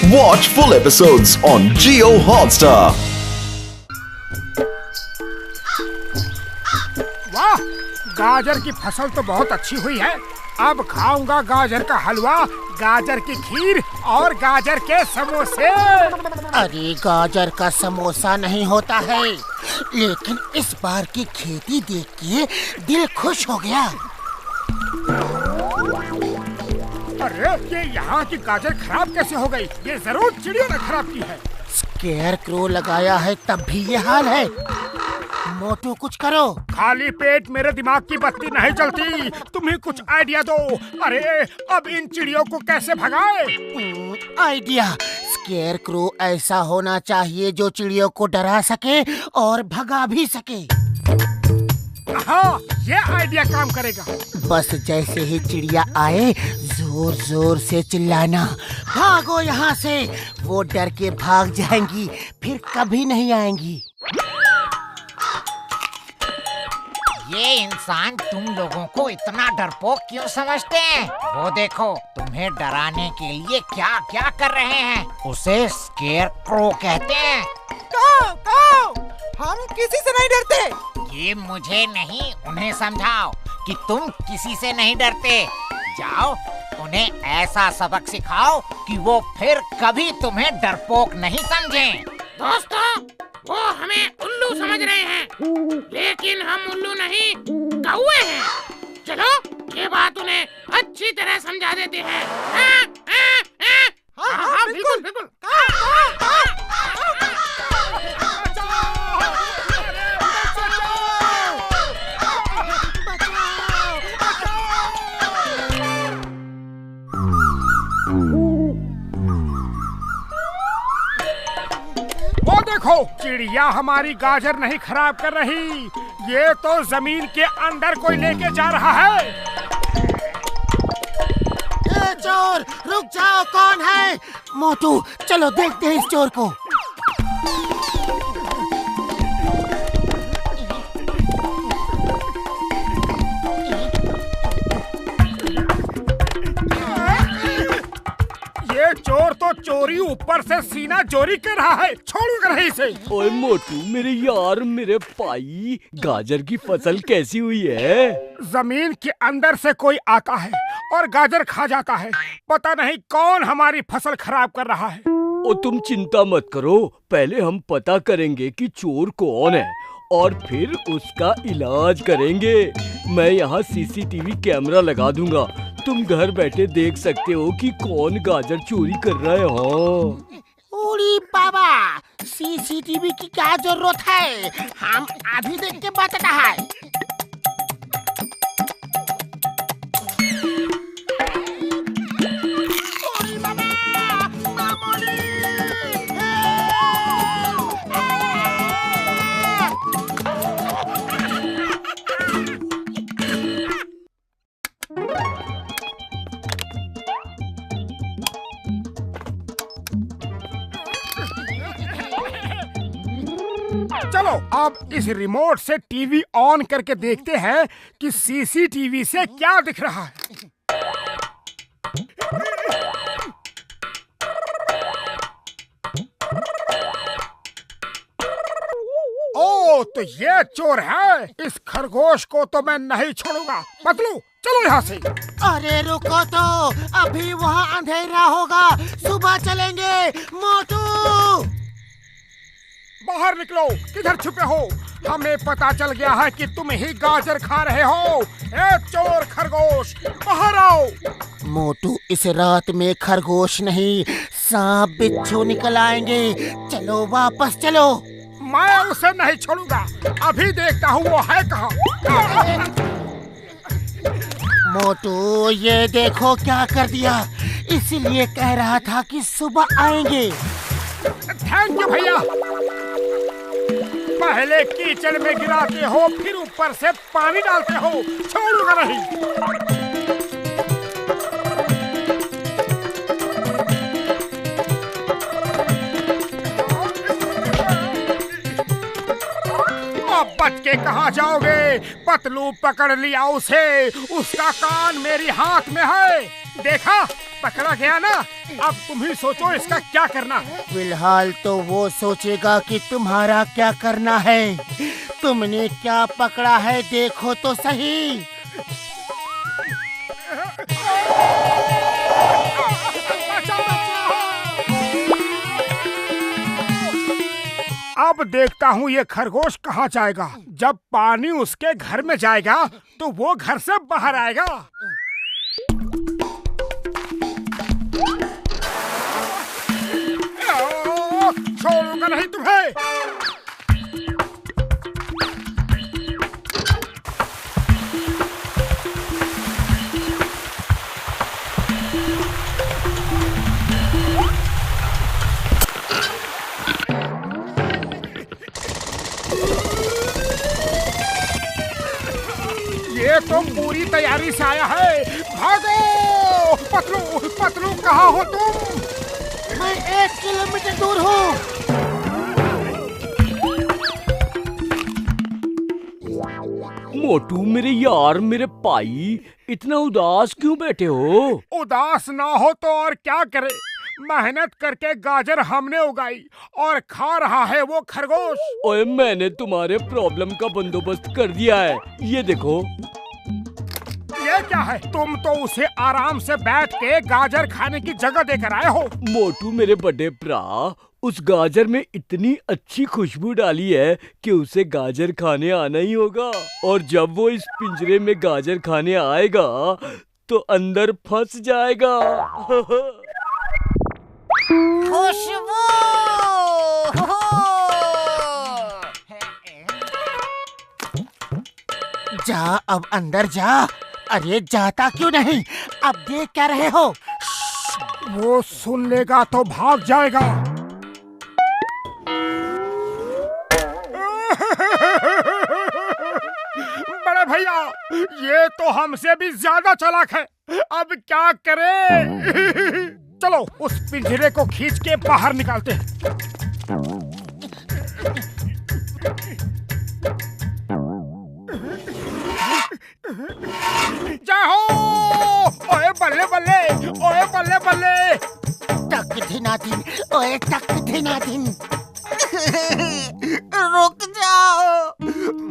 Watch full episodes on Jio Hotstar. वाह, गाजर की फसल तो बहुत अच्छी हुई है। अब खाऊंगा गाजर का हलवा, गाजर की खीर और गाजर के समोसे। अरे गाजर का समोसा नहीं होता है, लेकिन इस बार की खेती देख के दिल खुश हो गया। अरे ये यहाँ की गाजर खराब कैसे हो गई? ये जरूर चिड़ियों ने खराब की है। स्केयर क्रो लगाया है तब भी ये हाल है। मोटू कुछ करो। खाली पेट मेरे दिमाग की बत्ती नहीं जलती, तुम ही कुछ आइडिया दो। अरे अब इन चिड़ियों को कैसे भगाए? आइडिया, स्केयर क्रो ऐसा होना चाहिए जो चिड़ियों को डरा सके और भगा भी सके। हाँ, ये आइडिया काम करेगा। बस जैसे ही चिड़िया आए जोर जोर से चिल्लाना, भागो यहाँ से। वो डर के भाग जाएंगी, फिर कभी नहीं आएंगी। ये इंसान तुम लोगों को इतना डरपोक क्यों समझते हैं? वो देखो, तुम्हें डराने के लिए क्या क्या कर रहे हैं। उसे स्केयर क्रो कहते हैं। हम किसी से नहीं डरते। ये मुझे नहीं, उन्हें समझाओ कि तुम किसी से नहीं डरते। जाओ, उन्हें ऐसा सबक सिखाओ कि वो फिर कभी तुम्हें डरपोक नहीं समझें। दोस्तों, वो हमें उल्लू समझ रहे हैं, लेकिन हम उल्लू नहीं, कौवे हैं। चलो, ये बात उन्हें अच्छी तरह समझा देते हैं। हाँ, बिल्कुल बिल्कुल। वो देखो, चिड़िया हमारी गाजर नहीं खराब कर रही, ये तो जमीन के अंदर कोई लेके जा रहा है। ए चोर, रुक जाओ, कौन है? मोटू, चलो देखते हैं इस चोर को। ये चोर तो चोरी ऊपर से सीना चोरी कर रहा है, छोड़ूंगा नहीं इसे। ओए मोटू, मेरे यार, मेरे भाई, गाजर की फसल कैसी हुई है? जमीन के अंदर से कोई आता है और गाजर खा जाता है। पता नहीं कौन हमारी फसल खराब कर रहा है। ओ तुम चिंता मत करो, पहले हम पता करेंगे कि चोर कौन है और फिर उसका इलाज करेंगे। मैं यहाँ सीसीटीवी कैमरा लगा दूंगा, तुम घर बैठे देख सकते हो कि कौन गाजर चोरी कर रहा है। हाँ, ओरी बाबा, सीसीटीवी की क्या जरूरत है? हम अभी देख के बताता है। चलो अब इस रिमोट से टीवी ऑन करके देखते हैं कि सीसीटीवी से क्या दिख रहा है। ओ, तो ये चोर है। इस खरगोश को तो मैं नहीं छोड़ूंगा। पतलू, चलो यहाँ से। अरे रुको तो, अभी वहाँ अंधेरा होगा, सुबह चलेंगे। मोटू, बाहर निकलो, किधर छुपे हो? हमें पता चल गया है कि तुम ही गाजर खा रहे हो। ए चोर खरगोश, बाहर आओ। मोटू, इस रात में खरगोश नहीं, सांप बिच्छू निकल आएंगे। चलो वापस चलो। मैं उसे नहीं छोड़ूंगा, अभी देखता हूँ वो है कहाँ। मोटू, ये देखो क्या कर दिया। इसीलिए कह रहा था कि सुबह आएंगे। थैंक यू भैया। पहले कीचड़ में गिराते हो, फिर ऊपर से पानी डालते हो, छोड़ूंगा नहीं। अब बच के कहाँ जाओगे? पतलू पकड़ लिया उसे, उसका कान मेरी हाथ में है। देखा, पकड़ा गया ना। अब तुम ही सोचो इसका क्या करना है। फिलहाल तो वो सोचेगा कि तुम्हारा क्या करना है। तुमने क्या पकड़ा है देखो तो सही। अब देखता हूँ ये खरगोश कहाँ जाएगा। जब पानी उसके घर में जाएगा तो वो घर से बाहर आएगा। छोड़ूंगा नहीं तुम्हें। ये तो पूरी तैयारी से आया है। भागो! पतलू पतलू कहाँ हो तुम? मैं 1 किलोमीटर दूर हूँ। मोटू मेरे यार, मेरे भाई, इतना उदास क्यों बैठे हो? उदास ना हो तो और क्या करे। मेहनत करके गाजर हमने उगाई और खा रहा है वो खरगोश। ओए, मैंने तुम्हारे प्रॉब्लम का बंदोबस्त कर दिया है। ये देखो। ये क्या है? तुम तो उसे आराम से बैठ के गाजर खाने की जगह देकर आए हो। मोटू मेरे बड़े भरा, उस गाजर में इतनी अच्छी खुशबू डाली है कि उसे गाजर खाने आना ही होगा। और जब वो इस पिंजरे में गाजर खाने आएगा तो अंदर फंस जाएगा। खुशबू! जा अब अंदर जा। अरे जाता क्यों नहीं? अब देख क्या रहे हो? वो सुन लेगा तो भाग जाएगा। बड़े भैया, ये तो हमसे भी ज्यादा चालाक है। अब क्या करें? चलो उस पिंजरे को खींच के बाहर निकालते हैं। जय हो! ओए बल्ले बल्ले, ओए बल्ले बल्ले। टक धिनाधिन, ओए टक धिनाधिन। रुक जाओ,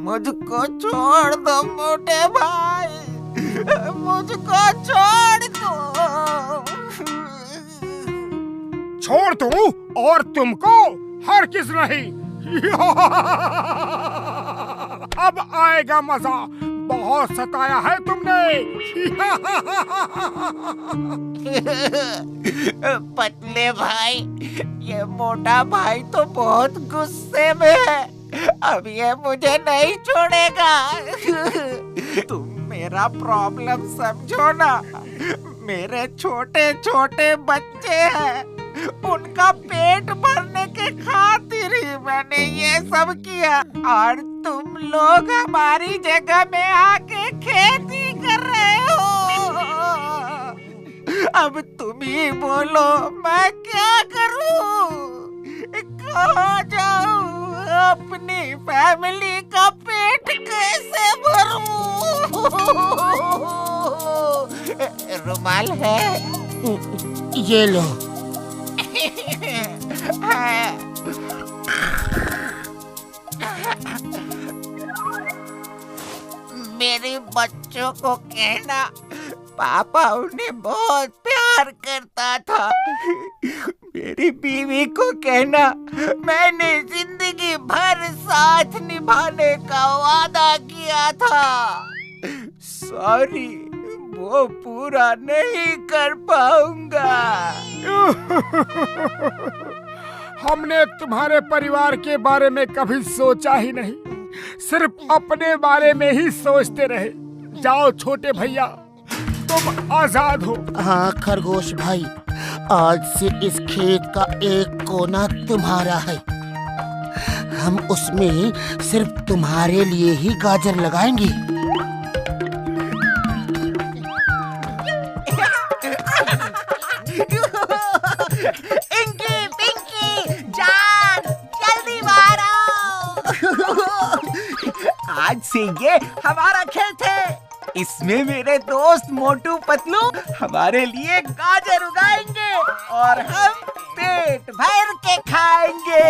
मुझको छोड़ दो मोटे भाई, मुझको छोड़ दो। छोड़ दूं और तुमको हर किस नहीं। अब आएगा मजा। बहुत सताया है तुमने। पतले भाई, ये मोटा भाई तो बहुत गुस्से में है। अब ये मुझे नहीं छोड़ेगा। तुम मेरा प्रॉब्लम समझो ना। मेरे छोटे छोटे बच्चे हैं, उनका पेट भरने के खातिर ही मैंने ये सब किया। और तुम लोग हमारी जगह में आके खेती कर रहे हो। अब तुम ही बोलो मैं क्या करूं? कहाँ जाऊं? अपनी फैमिली का पेट कैसे भरूं? रुमाल है? ये लो। मेरे बच्चों को कहना पापा उन्हें बहुत प्यार करता था। मेरी बीवी को कहना मैंने जिंदगी भर साथ निभाने का वादा किया था। सॉरी, वो पूरा नहीं कर पाऊंगा। हमने तुम्हारे परिवार के बारे में कभी सोचा ही नहीं, सिर्फ अपने बारे में ही सोचते रहे। जाओ छोटे भैया, तुम आजाद हो। हाँ खरगोश भाई, आज से इस खेत का एक कोना तुम्हारा है। हम उसमें सिर्फ तुम्हारे लिए ही गाजर लगाएंगे। इंकी, पिंकी, जान, जल्दी बाहर आओ। आज से ये हमारा खेत है। इसमें मेरे दोस्त मोटू पतलू हमारे लिए गाजर उगाएंगे और हम पेट भर के खाएंगे।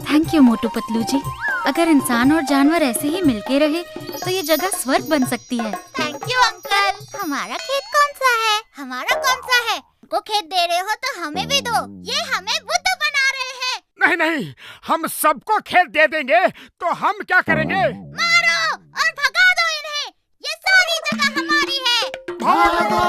थैंक यू मोटू पतलू जी। अगर इंसान और जानवर ऐसे ही मिलके रहे तो ये जगह स्वर्ग बन सकती है। Thank you uncle. हमारा खेत कौन सा है? हमारा कौन सा है? को खेत दे रहे हो तो हमें भी दो। ये हमें बुद्धू बना रहे हैं। नहीं नहीं, हम सबको खेत दे देंगे तो हम क्या करेंगे? मारो और भगा दो इन्हें। ये सारी जगह हमारी है। भागो!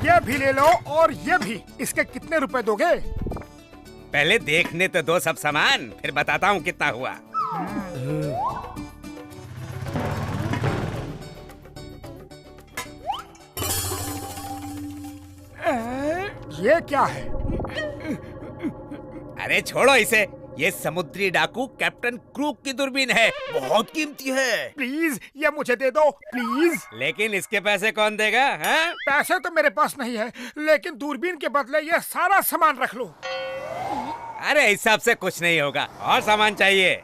ये भी ले लो और ये भी। इसके कितने रुपए दोगे? पहले देखने तो दो सब सामान, फिर बताता हूँ कितना हुआ। ये क्या है? अरे छोड़ो इसे, ये समुद्री डाकू कैप्टन क्रूक की दूरबीन है, बहुत कीमती है। प्लीज ये मुझे दे दो प्लीज। लेकिन इसके पैसे कौन देगा? हाँ? पैसे तो मेरे पास नहीं है, लेकिन दूरबीन के बदले ये सारा सामान रख लो। अरे हिसाब से कुछ नहीं होगा, और सामान चाहिए।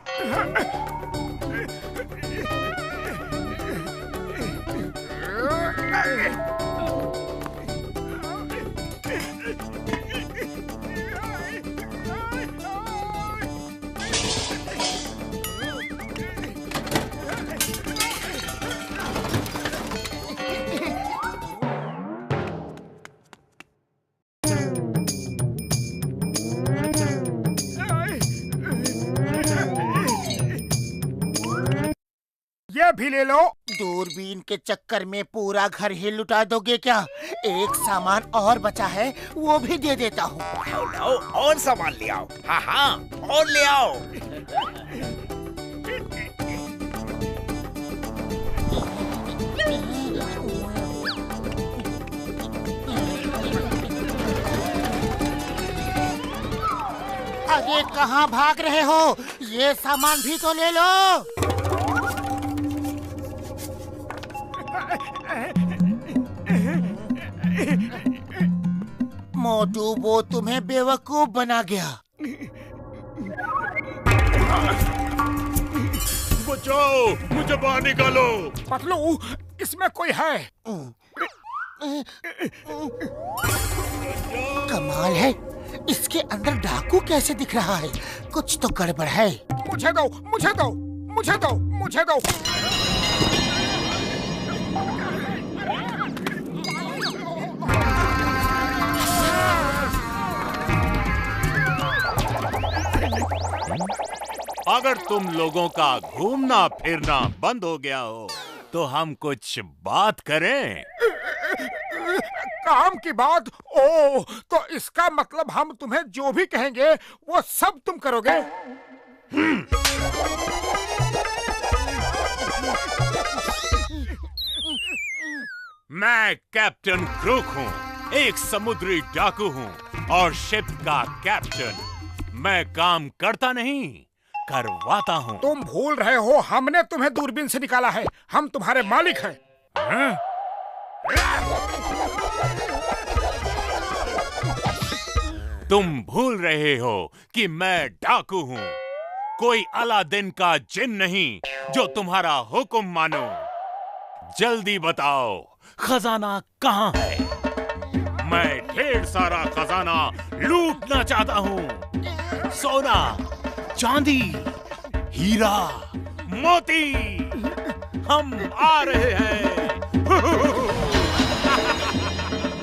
ये भी ले लो। दूरबीन के चक्कर में पूरा घर ही लुटा दोगे क्या? एक सामान और बचा है, वो भी दे देता हूँ। लाओ और सामान ले आओ। हाँ हाँ, और ले आओ। अरे कहाँ भाग रहे हो? ये सामान भी तो ले लो। मोटू वो तुम्हें बेवकूफ बना गया। बचाओ, मुझे बाहर निकालो। पतलू, इसमें कोई है? कमाल है, इसके अंदर डाकू कैसे दिख रहा है? कुछ तो गड़बड़ है। मुझे दो, मुझे दो, मुझे दो, मुझे दो। अगर तुम लोगों का घूमना फिरना बंद हो गया हो तो हम कुछ बात करें। काम की बात? ओ, तो इसका मतलब हम तुम्हें जो भी कहेंगे वो सब तुम करोगे? मैं कैप्टन क्रूक हूँ, एक समुद्री डाकू हूँ और शिप का कैप्टन। मैं काम करता नहीं, करवाता हूँ। तुम भूल रहे हो, हमने तुम्हें दूरबीन से निकाला है। हम तुम्हारे मालिक हैं। हाँ? तुम भूल रहे हो कि मैं डाकू हूँ, कोई अलादीन का जिन नहीं जो तुम्हारा हुक्म मानो। जल्दी बताओ, खजाना कहाँ है? मैं ढेर सारा खजाना लूटना चाहता हूँ। सोना, चांदी, हीरा, मोती, हम आ रहे हैं।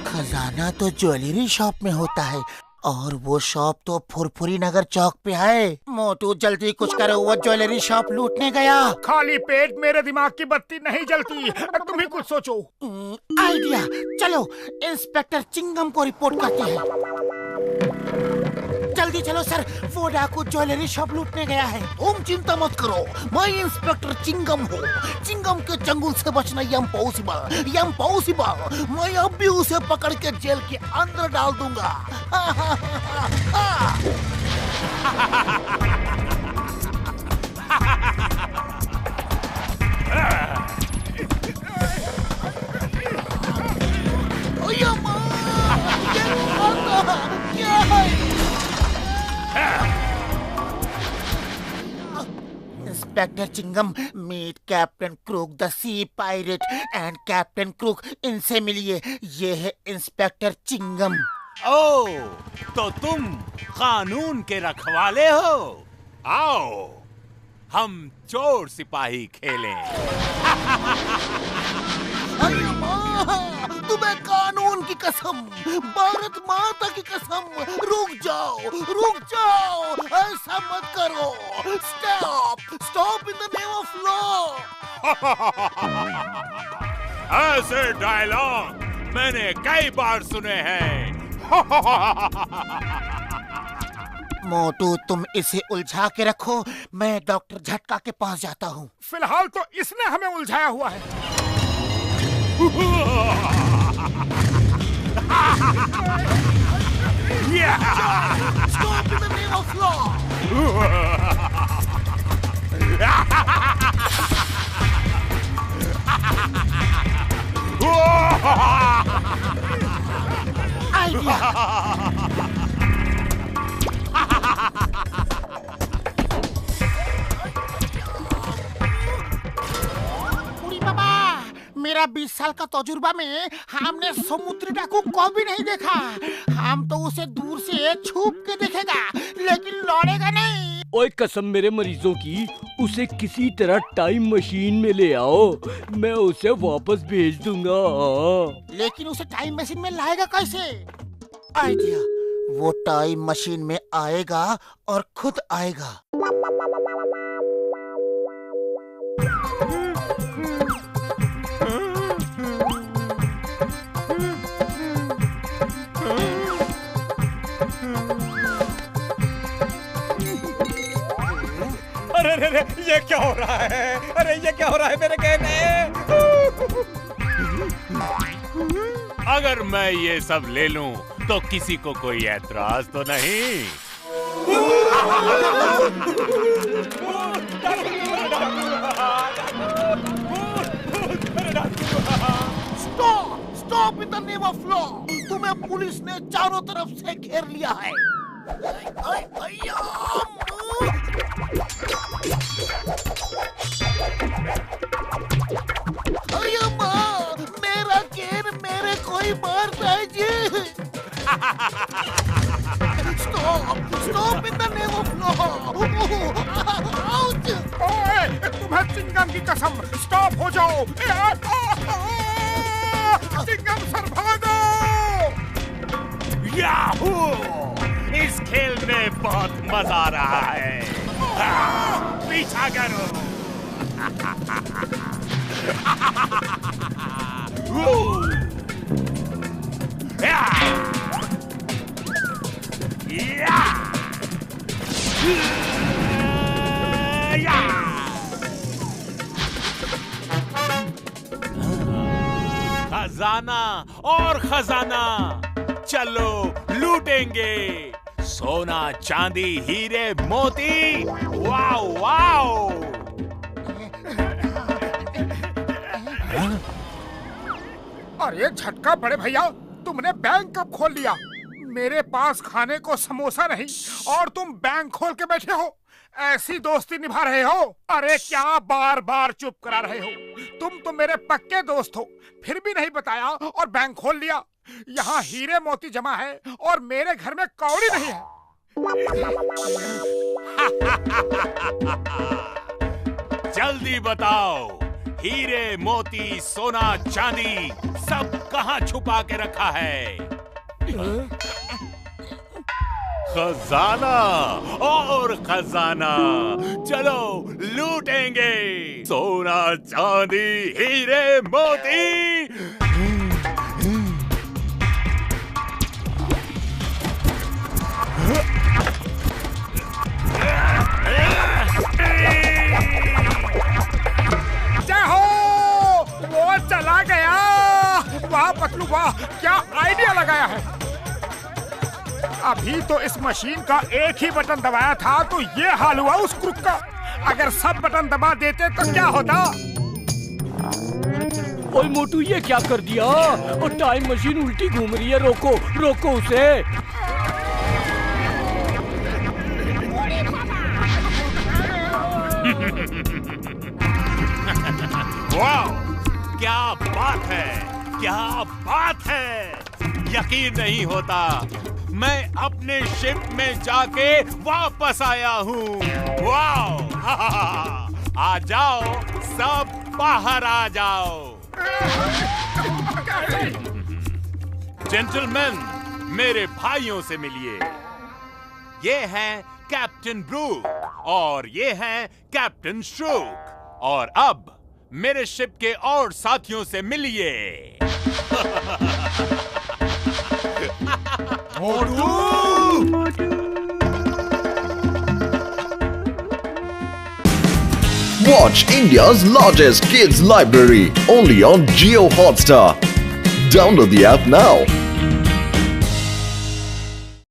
खजाना तो ज्वेलरी शॉप में होता है और वो शॉप तो फुरफुरी नगर चौक पे है। मोटू जल्दी कुछ करो, वो ज्वेलरी शॉप लूटने गया। खाली पेट मेरे दिमाग की बत्ती नहीं जलती। तुम ही कुछ सोचो। आइडिया, चलो इंस्पेक्टर चिंगम को रिपोर्ट करते हैं। जल्दी चलो सर, वो डाकू ज्वेलरी शॉप लूटने गया है। तुम चिंता मत करो, मैं इंस्पेक्टर चिंगम हूँ। चिंगम के चंगुल से बचना इम्पॉसिबल, इम्पॉसिबल। मैं अब भी उसे पकड़ के जेल के अंदर डाल दूंगा। Inspector Chingum, meet captain crook the sea pirate and captain crook, इनसे मिलिए। ये है इंस्पेक्टर चिंगम। ओ, तो तुम कानून के रखवाले हो? आओ, हम चोर सिपाही खेलें। अरे माँ, तुम्हें कानून की कसम, भारत माता की कसम, रुक जाओ, ऐसा मत करो। Stop in the name of law. ऐसे डायलॉग मैंने कई बार सुने हैं। मोटू, तुम इसे उलझा के रखो, मैं डॉक्टर झटका के पास जाता हूँ। फिलहाल तो इसने हमें उलझाया हुआ है। Stop in the name of law. बुढ़ी बाबा, मेरा 20 साल का तजुर्बा में हमने समुद्री डाकू को भी नहीं देखा। हम तो उसे दूर से छुप के देखेगा, लेकिन लौड़ेगा नहीं। ओए कसम मेरे मरीजों की, उसे किसी तरह टाइम मशीन में ले आओ, मैं उसे वापस भेज दूंगा। लेकिन उसे टाइम मशीन में लाएगा कैसे? आइडिया, वो टाइम मशीन में आएगा और खुद आएगा। अरे ये क्या हो रहा है? अरे ये क्या हो रहा है मेरे कहने? अगर मैं ये सब ले लूं तो किसी को कोई ऐतराज तो नहीं? Stop in the name of law. तुम्हें पुलिस ने चारों तरफ से घेर लिया है। अरे माँ, मेरा केर मेरे कोई मारता है जी। Stop in the name of law. ओए, तुम्हें चिंगम की कसम, स्टॉप हो जाओ। चिंगम सर भागो। याहू! इस खेल में बहुत मजा आ रहा है। पीछा करो। खजाना और खजाना, चलो लूटेंगे। सोना, चांदी, हीरे, मोती। Wow wow. अरे झटका बड़े भैया, तुमने बैंक कब खोल लिया? मेरे पास खाने को समोसा नहीं और तुम बैंक खोल के बैठे हो। ऐसी दोस्ती निभा रहे हो? अरे क्या बार बार चुप करा रहे हो? तुम तो मेरे पक्के दोस्त हो, फिर भी नहीं बताया और बैंक खोल लिया। यहाँ हीरे मोती जमा है और मेरे घर में कौड़ी नहीं है। जल्दी बताओ, हीरे मोती सोना चांदी सब कहाँ छुपा के रखा है? खजाना और खजाना, चलो लूटेंगे। सोना चांदी हीरे मोती। जय हो, वो चला गया। वाह पतलू वाह, क्या आइडिया लगाया है। अभी तो इस मशीन का एक ही बटन दबाया था तो ये हाल हुआ उस क्रुक का। अगर सब बटन दबा देते तो क्या होता? ओए मोटू, ये क्या कर दिया? और टाइम मशीन उल्टी घूम रही है, रोको रोको उसे। वाह, क्या बात है, क्या बात है। यकीन नहीं होता, मैं अपने शिप में जाके वापस आया हूँ। वाह, आ जाओ, सब बाहर आ जाओ। जेंटलमैन, मेरे भाइयों से मिलिए। ये हैं कैप्टन ब्रूक और ये हैं कैप्टन श्रूक। और अब मेरे शिप के और साथियों से मिलिए। Watch India's largest kids library only on Jio Hotstar. Download the app now.